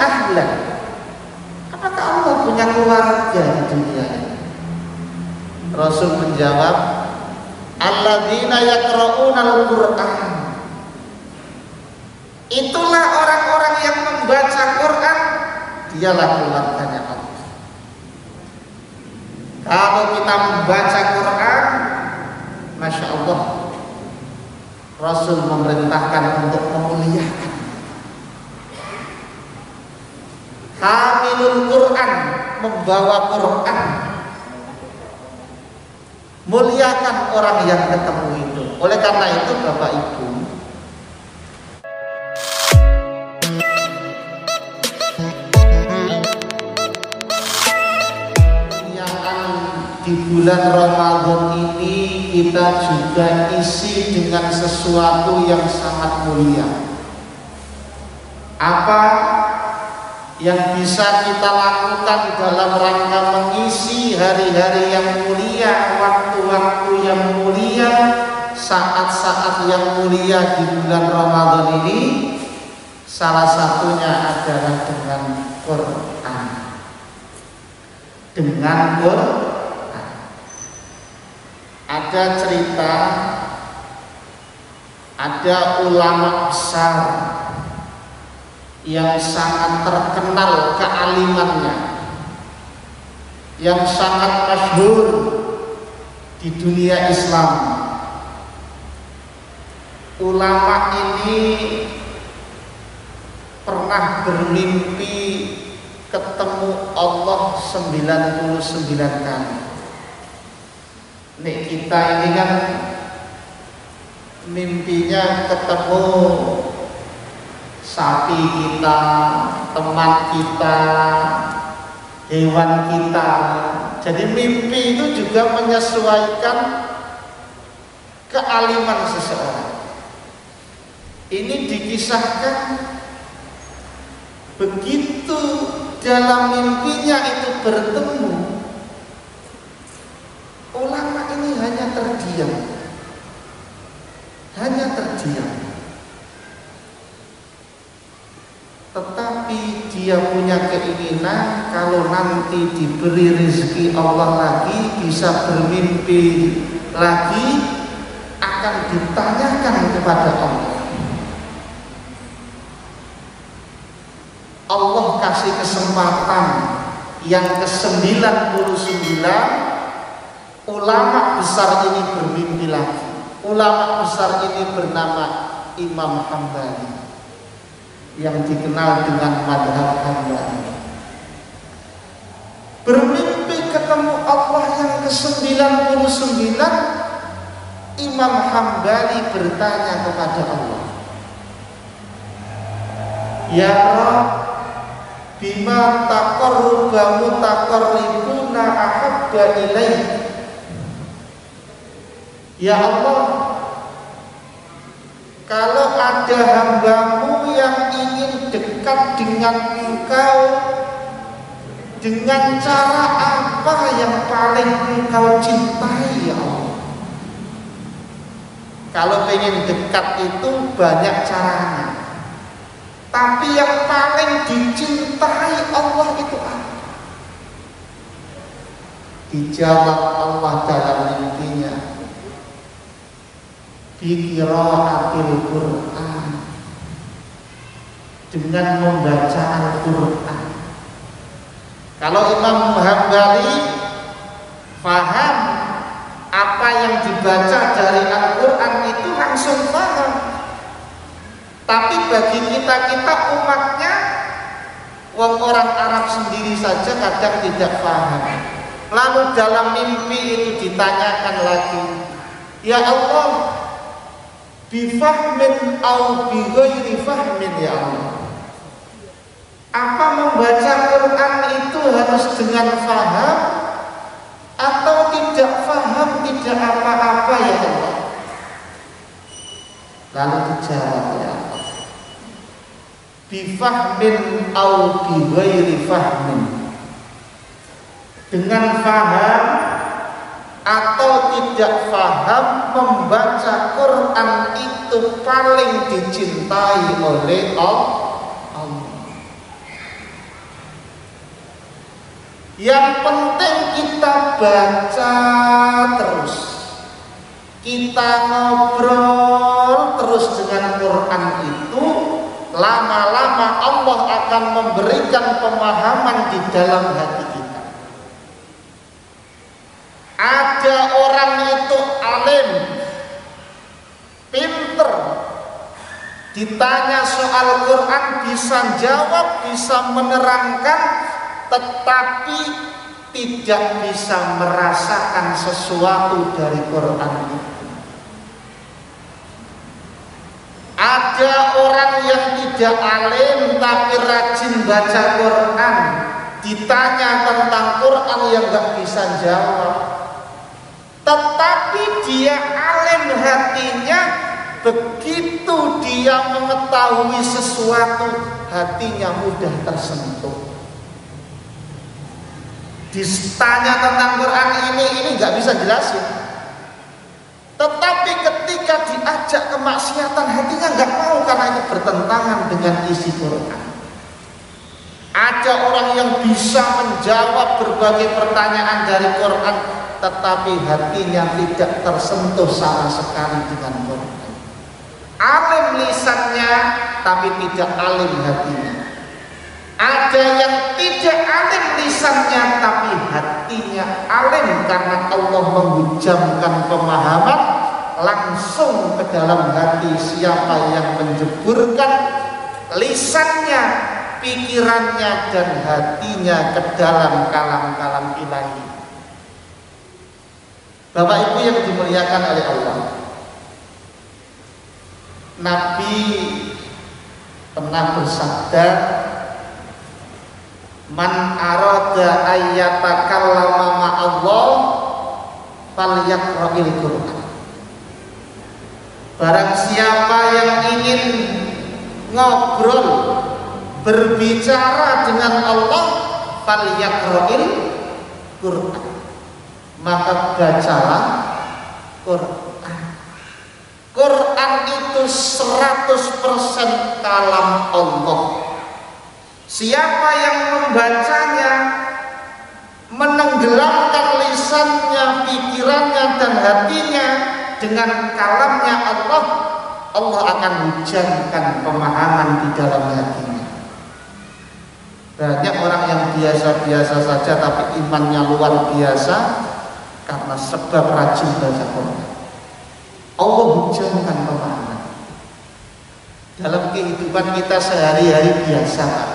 ahlan? Apakah Allah punya keluarga di dunia ini? Rasul menjawab, alladzina yaqra'una al-Qur'an. Itulah orang-orang yang membaca Quran, dialah keluarganya Allah. Kalau kita membaca Quran, Masya Allah, Rasul memerintahkan untuk memuliakan. Hamilul Quran, membawa Quran. Muliakan orang yang ketemu itu. Oleh karena itu Bapak Ibu, di bulan Ramadan ini kita juga isi dengan sesuatu yang sangat mulia. Apa yang bisa kita lakukan dalam rangka mengisi hari-hari yang mulia, waktu-waktu yang mulia, saat-saat yang mulia di bulan Ramadan ini? Salah satunya adalah dengan Quran. Dengan Quran. Ada cerita, ada ulama besar yang sangat terkenal kealimannya, yang sangat masyhur di dunia Islam. Ulama ini pernah bermimpi ketemu Allah 99 kali. Nih kita ini kan mimpinya ketemu sapi kita, teman kita, hewan kita. Jadi mimpi itu juga menyesuaikan kealiman seseorang. Ini dikisahkan begitu dalam mimpinya itu bertemu, ulama ini hanya terdiam. Tetapi dia punya keinginan kalau nanti diberi rezeki Allah lagi, bisa bermimpi lagi, akan ditanyakan kepada Allah. Allah kasih kesempatan yang ke-99, ulama besar ini bermimpi lagi. Ulama besar ini bernama Imam Hambali, yang dikenal dengan madhab Hambali. Bermimpi ketemu Allah yang ke-99, Imam Hambali bertanya kepada Allah, ya Rabb, bima taqarruba mutaqarribuna ahabba ilaih. Ya Allah, kalau ada hambamu yang ingin dekat dengan Engkau, dengan cara apa yang paling Engkau cintai, ya Allah? Kalau ingin dekat itu banyak caranya, tapi yang paling dicintai Allah itu apa? Dijawab Allah dalam mimpinya, biqiraatil Quran, dengan membaca Al-Quran. Kalau Imam Hambali paham apa yang dibaca dari Al-Quran itu langsung paham. Tapi bagi kita umatnya, orang Arab sendiri saja kadang tidak paham. Lalu dalam mimpi itu ditanyakan lagi, ya Allah, bifahmin au bighairi fahmin, ya Allah, apa membaca Quran itu harus dengan faham atau tidak faham, tidak apa-apa, ya Allah? Lalu dijawab, ya Allah, bifahmin au bighairi fahmin, dengan faham atau tidak faham, membaca Quran itu paling dicintai oleh Allah. Yang penting kita baca terus, kita ngobrol terus dengan Quran itu, lama-lama Allah akan memberikan pemahaman di dalam hati kita. Ada orang itu alim, pinter, ditanya soal Quran bisa jawab, bisa menerangkan, tetapi tidak bisa merasakan sesuatu dari Quran itu. Ada orang yang tidak alim tapi rajin baca Quran, ditanya tentang Quran yang gak bisa jawab, tetapi dia alim hatinya. Begitu dia mengetahui sesuatu, hatinya mudah tersentuh. Ditanya tentang Quran ini nggak bisa jelasin, tetapi ketika diajak kemaksiatan, hatinya nggak mau karena itu bertentangan dengan isi Quran. Ada orang yang bisa menjawab berbagai pertanyaan dari Quran, tetapi hatinya tidak tersentuh sama sekali dengan Quran. Alim lisannya tapi tidak alim hatinya. Ada yang tidak alim lisannya tapi hatinya alim, karena Allah menghujamkan pemahaman langsung ke dalam hati siapa yang menjeburkan lisannya, pikirannya dan hatinya ke dalam kalam-kalam ilahi. Bapak Ibu yang dimuliakan oleh Allah, Nabi pernah bersabda, man arada ayyatakallama ma'allah falyaqra'il Qur'an. Barang siapa yang ingin ngobrol, berbicara dengan Allah, falyaqra'il Qur'an, maka bacalah Qur'an. Quran itu 100% kalam Allah. Siapa yang membacanya, menenggelamkan lisannya, pikirannya dan hatinya dengan kalamnya Allah, Allah akan hujamkan pemahaman di dalam hatinya. Banyak orang yang biasa-biasa saja tapi imannya luar biasa karena sebab rajin baca Quran. Allah hujamkan pemahaman. Dalam kehidupan kita sehari-hari biasa, Pak.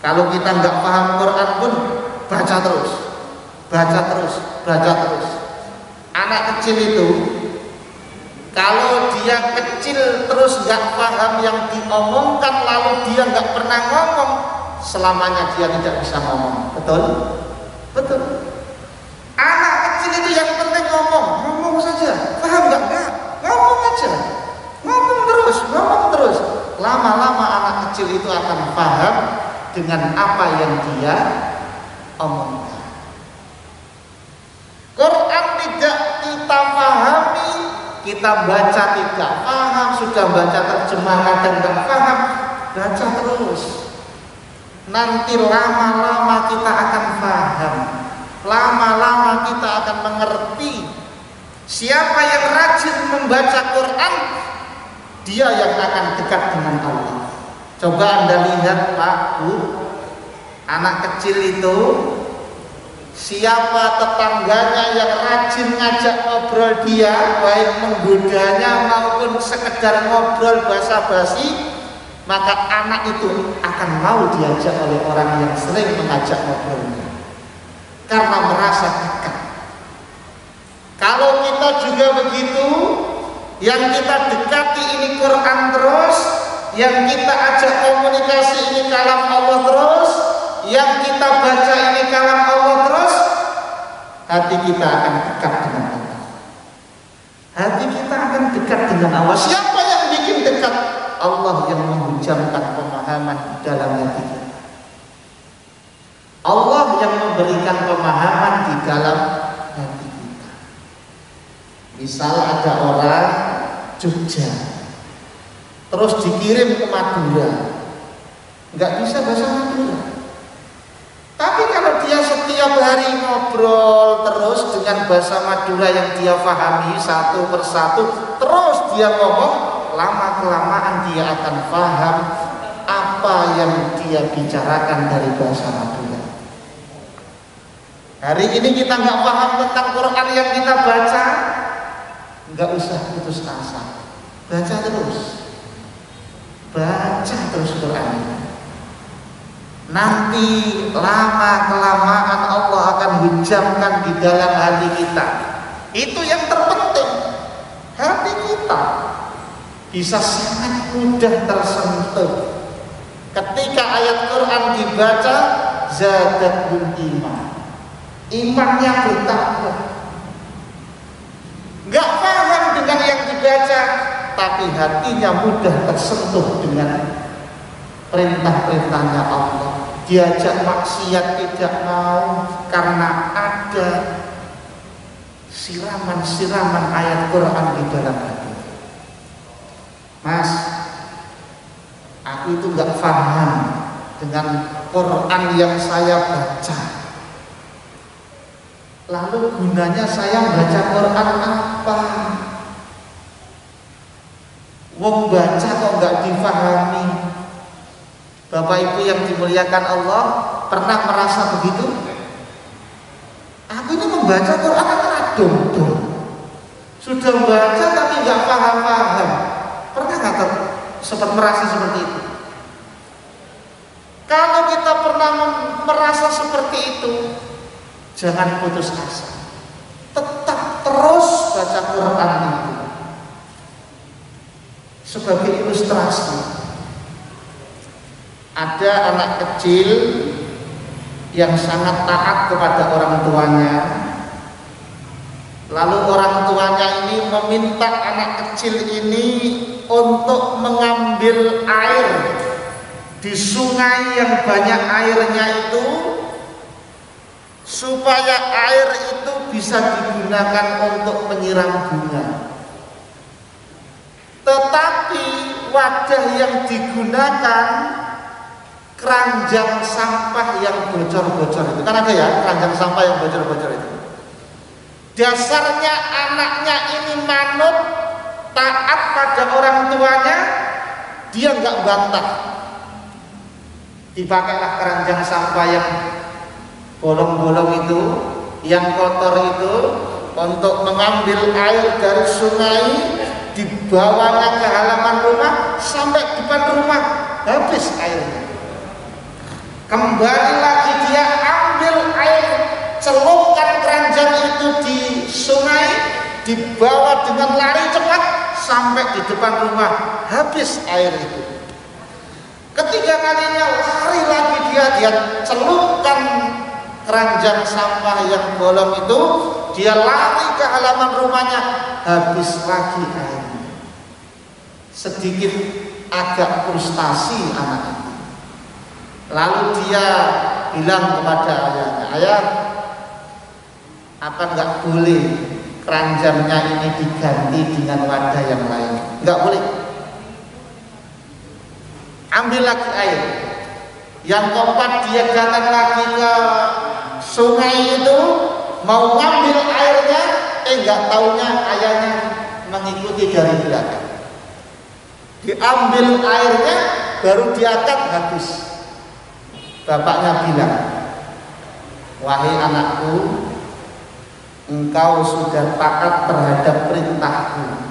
Kalau kita nggak paham Quran pun baca terus, baca terus, baca terus. Anak kecil itu kalau dia kecil terus nggak paham yang diomongkan, lalu dia nggak pernah ngomong, selamanya dia tidak bisa ngomong. Betul? Betul. Anak kecil itu yang penting ngomong saja. Paham nggak? Ngomong aja, ngomong terus. Lama-lama anak kecil itu akan paham dengan apa yang dia omongkan. Quran tidak kita pahami, kita baca tidak paham, sudah baca terjemahan dan tidak paham, baca terus. Nanti lama-lama kita akan paham, lama-lama kita akan mengerti. Siapa yang rajin membaca Quran, dia yang akan dekat dengan Allah. Coba Anda lihat, Pak, Bu, anak kecil itu, siapa tetangganya yang rajin ngajak ngobrol dia, baik menggodanya maupun sekedar ngobrol basa-basi, maka anak itu akan mau diajak oleh orang yang sering mengajak ngobrolnya, karena merasa dekat. Kalau kita juga begitu, yang kita dekati ini Quran terus, yang kita ajak komunikasi ini kalam Allah terus, yang kita baca ini kalam Allah terus, hati kita akan dekat dengan Allah. Hati kita akan dekat dengan Allah. Siapa yang bikin dekat? Allah yang menghujamkan pemahaman di dalam hati kita. Allah yang memberikan pemahaman di dalam hati kita. Misal ada orang Jogja, terus dikirim ke Madura, nggak bisa bahasa Madura. Tapi kalau dia tiap hari ngobrol terus dengan bahasa Madura yang dia pahami satu persatu, terus dia ngomong, lama-kelamaan dia akan paham apa yang dia bicarakan dari bahasa Madura. Hari ini kita nggak paham tentang Quran yang kita baca, nggak usah putus asa, baca terus Quran. Nanti lama-kelamaan Allah akan hujamkan di dalam hati kita. Itu yang terpenting. Hati kita bisa sangat mudah tersentuh ketika ayat Quran dibaca, zadatul iman, imannya bertambah. Nggak paham dengan yang dibaca, tapi hatinya mudah tersentuh dengan perintah-perintahnya Allah. Diajak maksiat tidak mau karena ada siraman-siraman ayat Quran di dalam hati. Mas, aku itu nggak paham dengan Quran yang saya baca. Lalu gunanya saya baca Quran apa? Wong baca kok nggak difahami. Bapak Ibu yang dimuliakan Allah, pernah merasa begitu? Aku ini membaca Quran dong. Sudah membaca tapi nggak paham. Pernah nggak sempat merasa seperti itu? Kalau kita pernah merasa seperti itu, jangan putus asa. Tetap terus baca Quran itu. Sebagai ilustrasi, ada anak kecil yang sangat taat kepada orang tuanya. Lalu orang tuanya ini meminta anak kecil ini untuk mengambil air di sungai yang banyak airnya itu, supaya air itu bisa digunakan untuk menyiram bunga. Tetapi wadah yang digunakan keranjang sampah yang bocor-bocor itu. Kan ada ya keranjang sampah yang bocor-bocor itu. Dasarnya anaknya ini manut, taat pada orang tuanya, dia nggak bantah. Dipakailah keranjang sampah yang bolong-bolong itu, yang kotor itu, untuk mengambil air dari sungai, dibawanya ke halaman rumah, sampai depan rumah, habis airnya. Kembali lagi dia ambil air, celupkan keranjang itu di sungai, dibawa dengan lari cepat sampai di depan rumah, habis air itu. Ketiga kalinya lari lagi dia celupkan keranjang sampah yang bolong itu, dia lari ke halaman rumahnya, habis lagi airnya. Sedikit agak frustasi anak itu. Lalu dia bilang kepada ayahnya, ayah, apa nggak boleh keranjangnya ini diganti dengan wadah yang lain? Nggak boleh. Ambil lagi air. Yang keempat dia datang lagi ke sungai itu, mau ngambil airnya, nggak taunya ayahnya mengikuti dari belakang. Diambil airnya, baru diangkat, habis. Bapaknya bilang, wahai anakku, engkau sudah taat terhadap perintahku.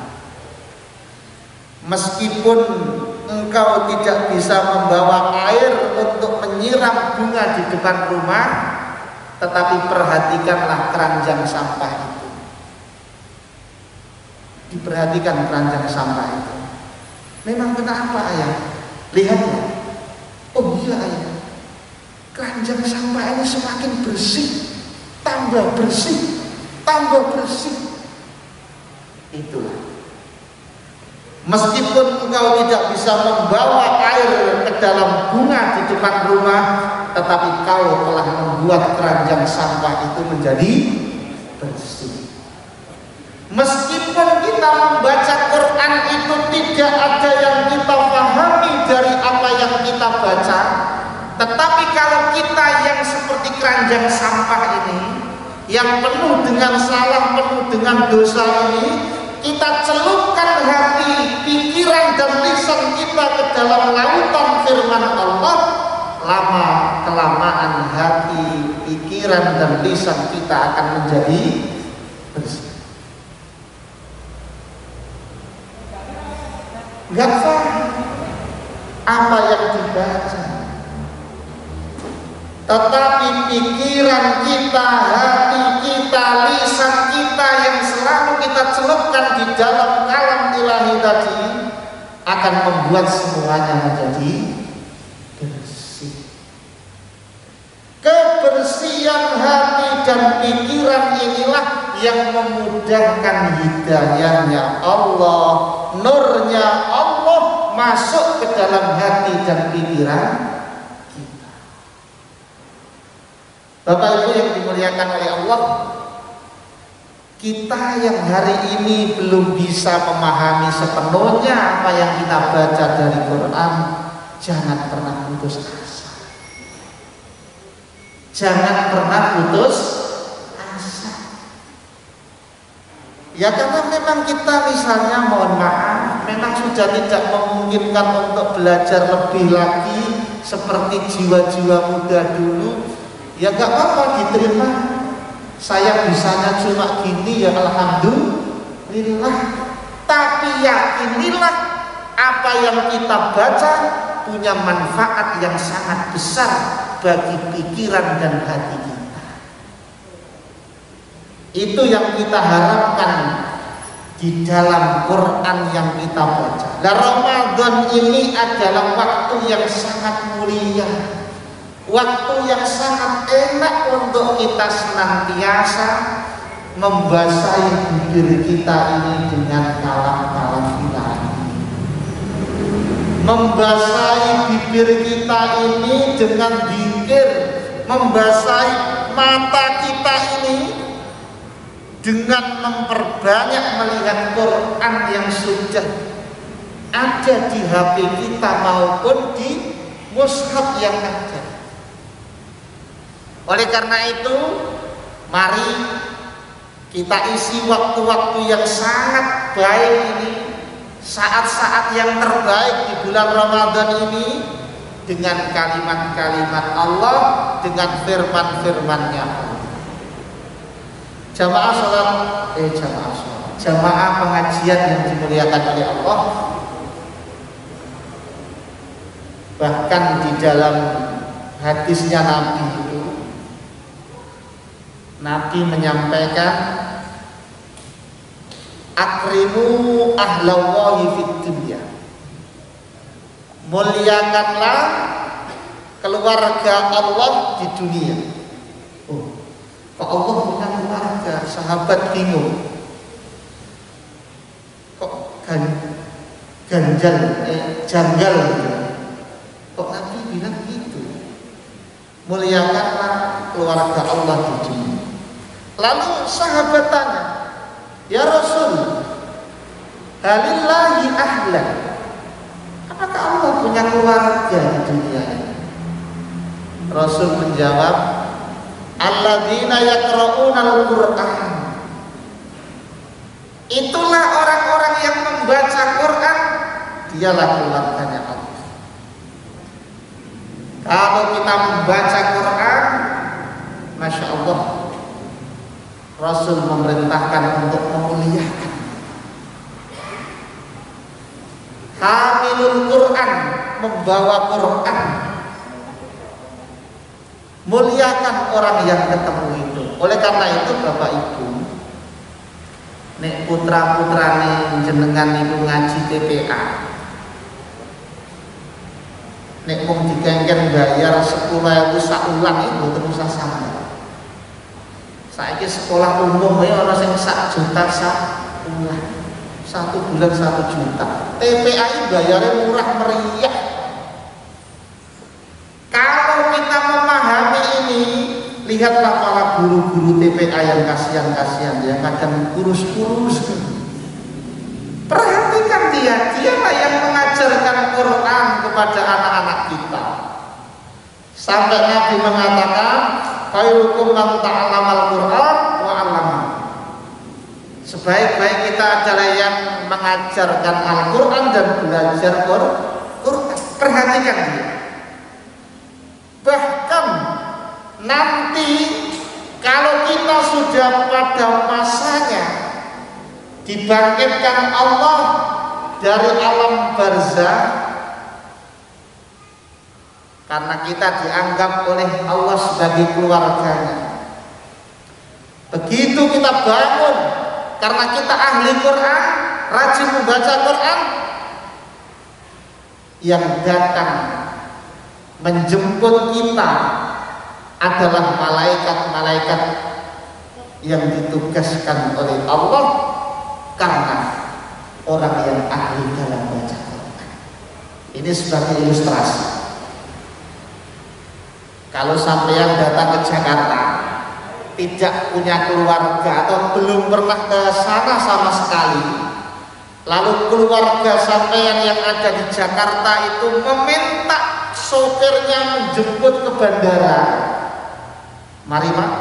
Meskipun engkau tidak bisa membawa air untuk menyiram bunga di depan rumah, tetapi perhatikanlah keranjang sampah itu. Diperhatikan keranjang sampah itu. Memang kenapa ayah? Lihatlah. Oh iya ayah, keranjang sampah ini semakin bersih, tambah bersih, tambah bersih. Itulah. Meskipun engkau tidak bisa membawa air ke dalam bunga di depan rumah, tetapi kau telah membuat keranjang sampah itu menjadi bersih. Meskipun kita membaca Quran itu tidak ada yang kita pahami dari apa yang kita baca, tetapi kalau kita yang seperti keranjang sampah ini, yang penuh dengan salah, penuh dengan dosa ini, kita celupkan hati, pikiran dan lisan kita ke dalam lautan firman Allah, lama kelamaan hati, pikiran dan lisan kita akan menjadi bersih. Gak paham apa yang dibaca, tetapi pikiran kita, hati kita, lisan kita yang selalu kita celupkan di dalam kalam ilahi tadi akan membuat semuanya menjadi bersih. Kebersihan hati dan pikiran inilah yang memudahkan hidayahnya Allah, nurnya Allah masuk ke dalam hati dan pikiran kita. Bapak Ibu yang dimuliakan oleh Allah, kita yang hari ini belum bisa memahami sepenuhnya apa yang kita baca dari Quran, jangan pernah putus asa. Jangan pernah putus asa. Ya karena memang kita misalnya mohon maaf, memang sudah tidak memungkinkan untuk belajar lebih lagi seperti jiwa-jiwa muda dulu. Ya gak apa-apa, diterima. Saya bisanya cuma gini ya alhamdulillah. Tapi yakinilah apa yang kita baca punya manfaat yang sangat besar bagi pikiran dan hati kita. Itu yang kita harapkan di dalam Quran yang kita baca. Dan Ramadan ini adalah waktu yang sangat mulia, waktu yang sangat enak untuk kita senantiasa membasahi bibir kita ini dengan kalam-kalam ilahi, membasahi bibir kita ini dengan zikir, membasahi mata kita ini dengan memperbanyak melihat Quran yang sudah ada di HP kita maupun di mushaf yang ada. Oleh karena itu, mari kita isi waktu-waktu yang sangat baik ini, saat-saat yang terbaik di bulan Ramadan ini, dengan kalimat-kalimat Allah, dengan firman-firman-Nya Allah. Jamaah pengajian yang dimuliakan oleh Allah, bahkan di dalam hadisnya Nabi itu, Nabi menyampaikan, akrimu ahlallahi fid dunya, muliakanlah keluarga Allah di dunia. Oh, kok Allah punya keluarga? Sahabat bingung. Kok janggal gitu. Kok Nabi bilang gitu? Muliakanlah keluarga Allah di dunia. Lalu sahabat tanya, ya Rasul, halillahi ahlan, apakah Allah punya keluarga di dunia ini? Rasul menjawab, alladzina yaqra'una al-Qur'an, itulah orang-orang yang membaca Quran, dialah keluarganya Allah. Kalau kita membaca Quran, Masya Allah, Rasul memerintahkan untuk memuliakan. Hamilul Quran, membawa Quran. Muliakan orang yang ketemu itu. Oleh karena itu Bapak Ibu, nek putra-putrane jenengan itu ngaji TPA, nek wong dikengken bayar 10.000 saulan itu terus sama. Saiki sekolah umum ya ana sing 1 juta saulan. 1 bulan 1 juta. TPA itu bayarnya murah meriah. Kalau kita memahami ini, lihatlah para guru-guru TPA yang kasihan-kasihan, yang kadang kurus-kurus. Perhatikan dialah yang mengajarkan Quran kepada anak-anak kita. Sampai Nabi mengatakan, khairukum man ta'allamal Qur'an wa 'allama. Sebaik-baik kita adalah yang mengajarkan Al-Qur'an dan belajar Qur'an. Perhatikan dia. Bahkan nanti kalau kita sudah pada masanya dibangkitkan Allah dari alam barzah, karena kita dianggap oleh Allah sebagai keluarganya. Begitu kita bangun karena kita ahli Quran, rajin membaca Quran, yang datang menjemput kita adalah malaikat-malaikat yang ditugaskan oleh Allah karena orang yang ahli dalam baca Quran. Ini sebagai ilustrasi. Kalau sampean datang ke Jakarta tidak punya keluarga atau belum pernah ke sana sama sekali, lalu keluarga sampean yang ada di Jakarta itu meminta sopirnya menjemput ke bandara, mari Pak,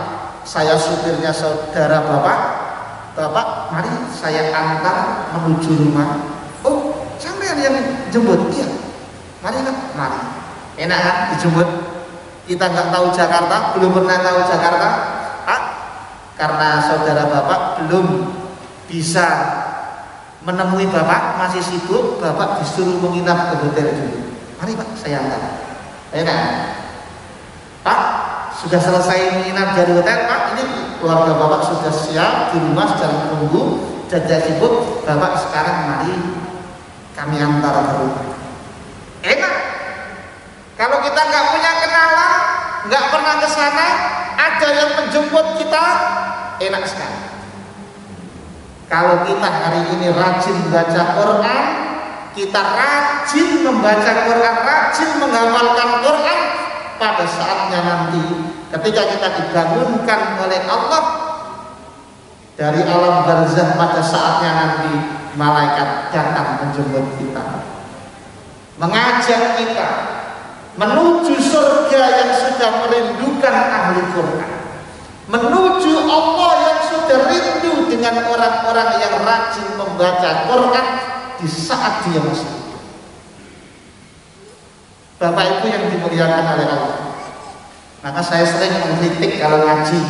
saya supirnya saudara Bapak, mari saya antar menuju rumah. Oh, sampean yang jemput? Iya. Mari Pak, mari. Enak kan dijemput? Kita nggak tahu Jakarta, belum pernah tahu Jakarta, karena saudara Bapak belum bisa menemui Bapak, masih sibuk, Bapak disuruh menginap ke hotel dulu. Mari Pak, saya antar. Enak. Pak, sudah selesai menginap dari hotel, Pak, ini keluarga Bapak sudah siap di rumah sedang menunggu, jajak sibuk, Bapak sekarang mari kami antar ke rumah. Enak. Kalau kita nggak punya kenalan, nggak pernah ke sana, ada yang menjemput kita, enak sekali. Kalau kita hari ini rajin baca Quran, kita rajin membaca Quran, rajin menghafalkan Quran, pada saatnya nanti ketika kita dibangunkan oleh Allah dari alam barzah, pada saatnya nanti malaikat datang menjemput kita, mengajak kita menuju surga yang sudah merindukan ahli Quran, menuju Allah yang sudah rindu dengan orang-orang yang rajin membaca Quran di saat dia masih hidup. Bapak Ibu yang dimuliakan oleh Allah, maka saya sering mengkritik kalau ngaji,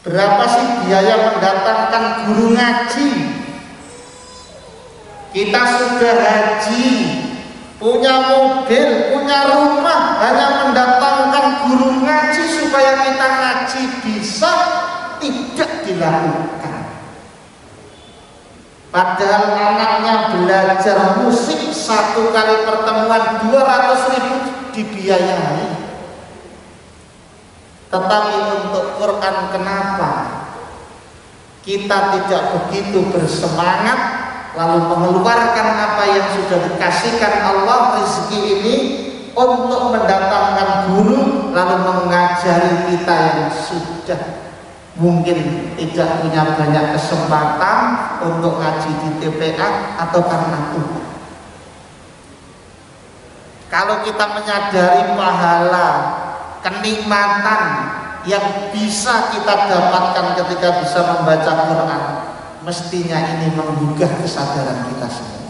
berapa sih biaya mendatangkan guru ngaji? Kita sudah haji, punya mobil, punya rumah, hanya mendatangkan guru ngaji supaya kita ngaji bisa, tidak dilakukan. Padahal anaknya belajar musik, satu kali pertemuan 200.000 dibiayai. Tetapi untuk Quran, kenapa kita tidak begitu bersemangat lalu mengeluarkan apa yang sudah dikasihkan Allah rezeki ini untuk mendatangkan guru lalu mengajari kita yang sudah mungkin tidak punya banyak kesempatan untuk ngaji di TPA atau karena Tuhan. Kalau kita menyadari pahala, kenikmatan yang bisa kita dapatkan ketika bisa membaca Quran, mestinya ini menggugah kesadaran kita semua.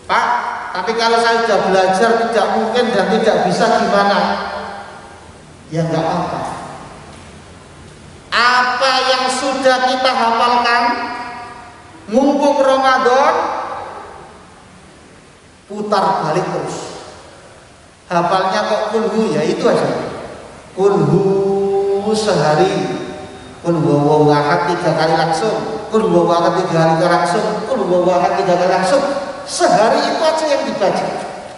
Pak, tapi kalau saya sudah belajar tidak mungkin dan tidak bisa, gimana? Ya nggak apa-apa. Apa yang sudah kita hafalkan, mumpung Ramadan, putar balik terus. Hafalnya kok kulhu, ya itu aja. Kulhu sehari, kul huwallahu ahad 3 kali langsung, kul huwallahu ahad 3 kali langsung, kul huwallahu ahad 3 kali langsung. Sehari itu aja yang dibaca.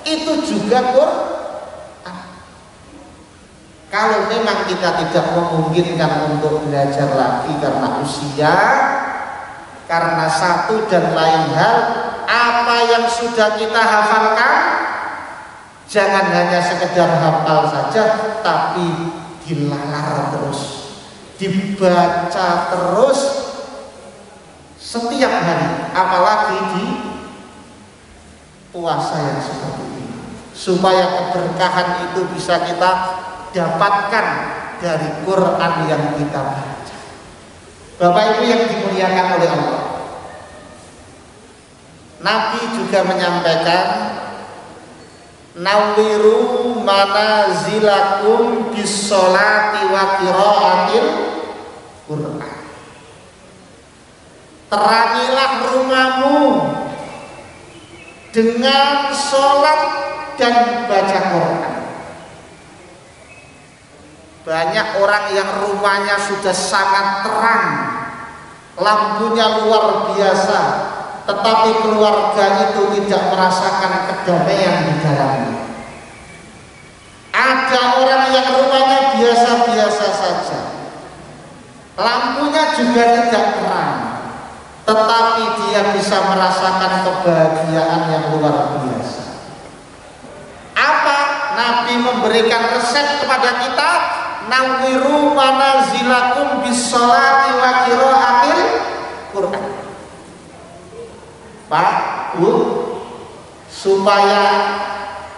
Itu juga Quran. Kalau memang kita tidak memungkinkan untuk belajar lagi karena usia, karena satu dan lain hal, apa yang sudah kita hafalkan jangan hanya sekedar hafal saja, tapi dilalar terus, dibaca terus setiap hari, apalagi di puasa yang seperti ini. supaya keberkahan itu bisa kita dapatkan dari Quran yang kita baca. Bapak Ibu yang dimuliakan oleh Allah, Nabi juga menyampaikan, nawwiru manazilakum bis-sholati wa qiraatil Quran. Terangilah rumahmu dengan sholat dan baca Quran. Banyak orang yang rumahnya sudah sangat terang, lampunya luar biasa, tetapi keluarga itu tidak merasakan kedamaian di dalamnya. Ada orang yang rumahnya biasa-biasa saja, lampunya juga tidak terang, tetapi dia bisa merasakan kebahagiaan yang luar biasa. Apa? Nabi memberikan resep kepada kita, nawwiru manazilakum bis-sholati wa qiraatil Quran. Pak, Bu, supaya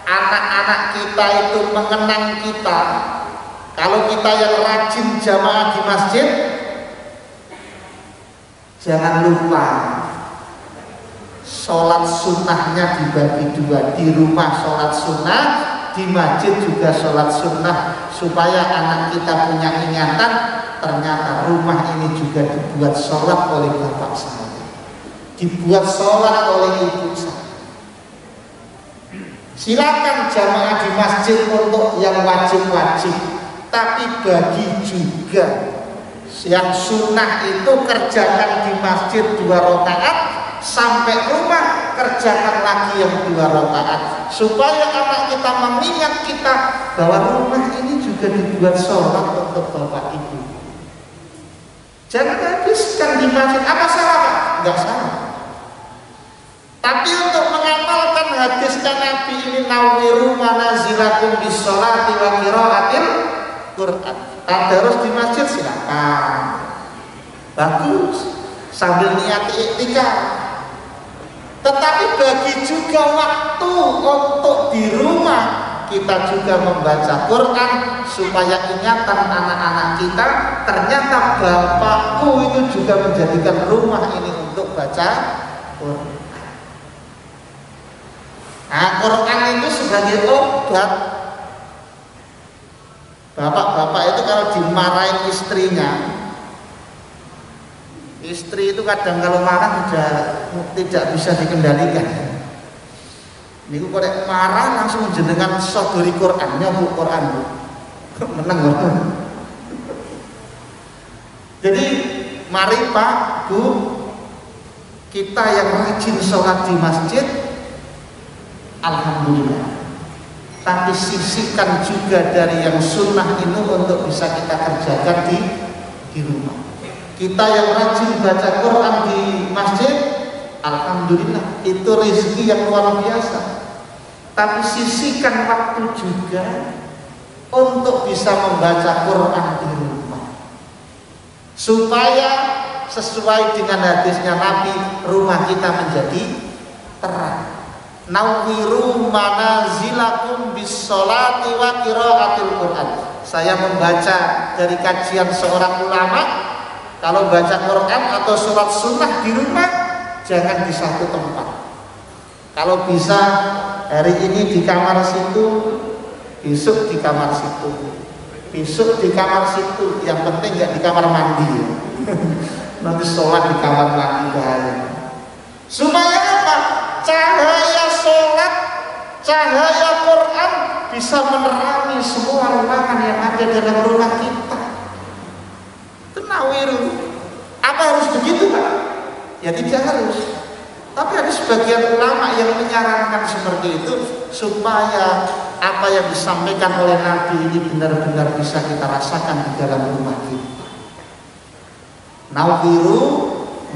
anak-anak kita itu mengenang kita. Kalau kita yang rajin jamaah di masjid, jangan lupa sholat sunnahnya dibagi dua. Di rumah sholat sunnah, di masjid juga sholat sunnah, supaya anak kita punya ingatan, ternyata rumah ini juga dibuat sholat oleh bapak saya, dibuat sholat oleh ibu saya. Silakan jamaah di masjid untuk yang wajib-wajib, tapi bagi juga yang sunnah itu kerjakan di masjid 2 rakaat, sampai rumah kerjakan lagi yang 2 rakaat, supaya anak kita mengingat kita bahwa rumah ini juga dibuat sholat untuk bapak ibu. Jangan habiskan di masjid. Apa salah Pak? Enggak salah. Tapi untuk mengamalkan hadisnya Nabi ini, nawwiru manazilakum bis-sholati wa qiraatil Quran. Tadarus di masjid silakan, bagus, sambil niat iktikaf. Tetapi bagi juga waktu untuk di rumah kita juga membaca Quran, supaya ingatan anak-anak kita, ternyata bapakku itu juga menjadikan rumah ini untuk baca Quran. Nah, Quran itu sebagai obat. Bapak-bapak itu kalau dimarahin istrinya, istri itu kadang kalau marah tidak bisa dikendalikan. Ini kalau marah langsung jenengan sodori Qurannya, Bu, Quran Bu, menang Bu. Jadi mari Pak, Bu, kita yang rajin sholat di masjid, alhamdulillah. Tapi sisihkan juga dari yang sunnah ini untuk bisa kita kerjakan di rumah. Kita yang rajin baca Quran di masjid, alhamdulillah, itu rezeki yang luar biasa. Tapi sisihkan waktu juga untuk bisa membaca Quran di rumah, supaya sesuai dengan hadisnya Nabi, rumah kita menjadi terang. Nawwiru manazilakum bis-sholati wa qiraatil Quran. Saya membaca dari kajian seorang ulama, kalau baca Quran atau sholat sunnah di rumah jangan di satu tempat. Kalau bisa hari ini di kamar situ, besok di kamar situ, besok di kamar situ. Yang penting nggak di kamar mandi. Nanti sholat di kamar mandi bahaya. Supaya apa? Cahaya sholat, cahaya Quran bisa menerangi semua ruangan yang ada dalam rumah kita. Nawwiru. Apa harus begitu Pak? Ya tidak harus. Tapi ada sebagian ulama yang menyarankan seperti itu, supaya apa yang disampaikan oleh Nabi ini benar-benar bisa kita rasakan di dalam rumah kita. Nawwiru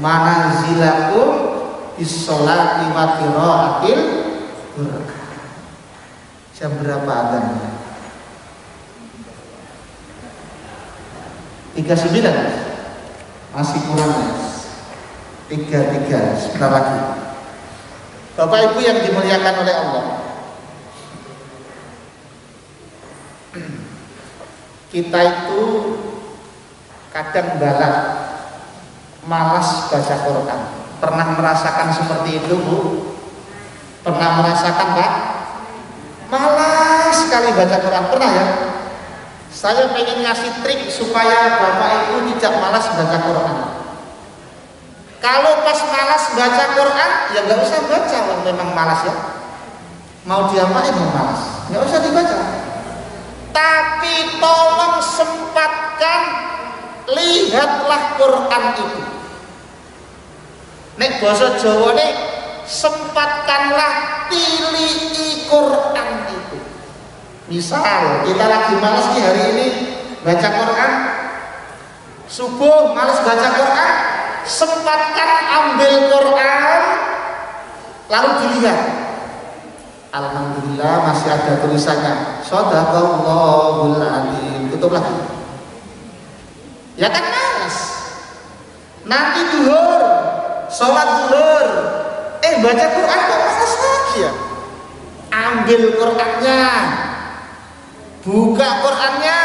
manazilakum bis-sholati wa qiraatil Quran. Jam berapa adzannya? 39. Masih kurang ya? 33, sebentar lagi. Bapak Ibu yang dimuliakan oleh Allah, kita itu kadang balat, malas baca Quran. Pernah merasakan seperti itu, Bu? Pernah merasakan, Pak? Malas sekali baca Quran, pernah ya? Saya pengen ngasih trik supaya Bapak Ibu tidak malas baca Quran. Kalau pas malas baca Quran, ya nggak usah baca, kalau memang malas ya. Mau diapain mau malas? Nggak usah dibaca. Tapi tolong sempatkan, lihatlah Quran itu. Nek basa Jawa nek sempatkanlah tilii Quran itu. Misal kita lagi malas nih hari ini baca Quran, subuh malas baca Quran, sempatkan ambil Quran lalu dilihat. Alhamdulillah masih ada tulisannya Shadaqallahul Adzim. Tutup lagi. Ya kan malas. Nanti duhur, sholat duhur, baca Quran kok malas lagi ya. Ambil Qurannya, buka Qurannya.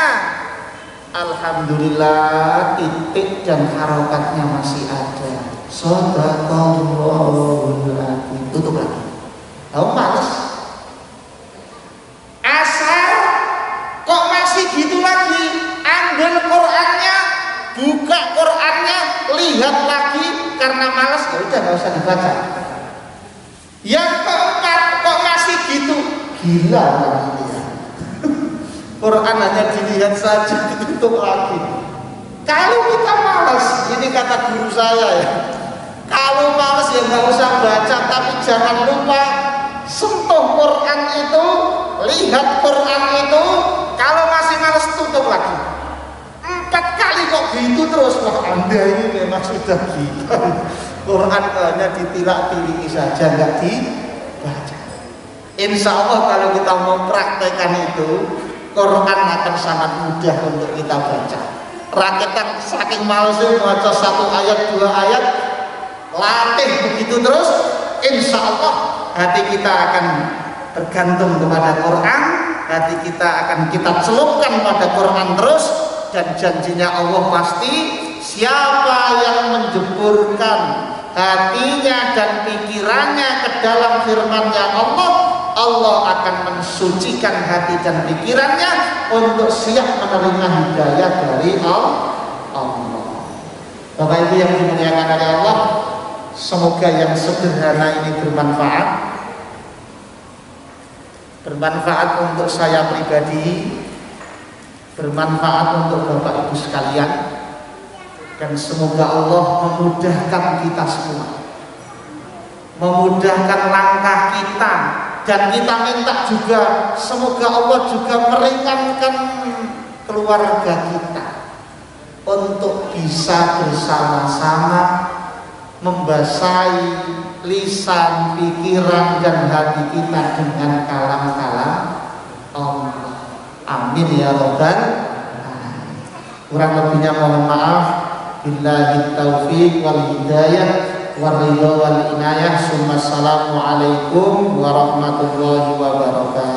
Alhamdulillah titik dan harokatnya masih ada. Shadaqallahul Adzim. Tutup lagi. Tahu malas. Asal kok masih gitu lagi, ambil Qurannya, buka Qurannya, lihat lagi, karena malas ya udah nggak usah dibaca. Yang keempat kok masih gitu, gila lagi ya. Quran hanya dilihat saja, ditutup lagi. Kalau kita malas, ini kata guru saya ya, kalau malas ya nggak usah baca, tapi jangan lupa sentuh Quran itu, lihat Quran itu. Kalau masih malas tutup lagi. 4 kali kok gitu terus, wah Anda ini memang sudah gila. Quran hanya ditilak-tiliki saja, nggak dibaca. Insya Allah kalau kita mau praktekkan itu, Quran akan sangat mudah untuk kita baca. Rakyat saking malesnya baca 1 ayat 2 ayat, latih begitu terus, insya Allah hati kita akan tergantung kepada Quran, hati kita akan kita celupkan pada Quran terus, dan janjinya Allah pasti, siapa yang menjeburkan hatinya dan pikirannya ke dalam firman-Nya Allah, Allah akan mensucikan hati dan pikirannya untuk siap menerima hidayah dari Allah. Bapak Ibu yang dimuliakan oleh Allah, semoga yang sederhana ini bermanfaat untuk saya pribadi, bermanfaat untuk Bapak Ibu sekalian, dan semoga Allah memudahkan kita semua, memudahkan langkah kita, dan kita minta juga semoga Allah juga meringankan keluarga kita untuk bisa bersama-sama membasahi lisan, pikiran, dan hati kita dengan kalam-kalam Allah. Amin ya Rabbal alamin. Kurang lebihnya mohon maaf. Billahi taufiq wal hidayah wal ridha wal inayah. Assalamualaikum warahmatullahi wabarakatuh.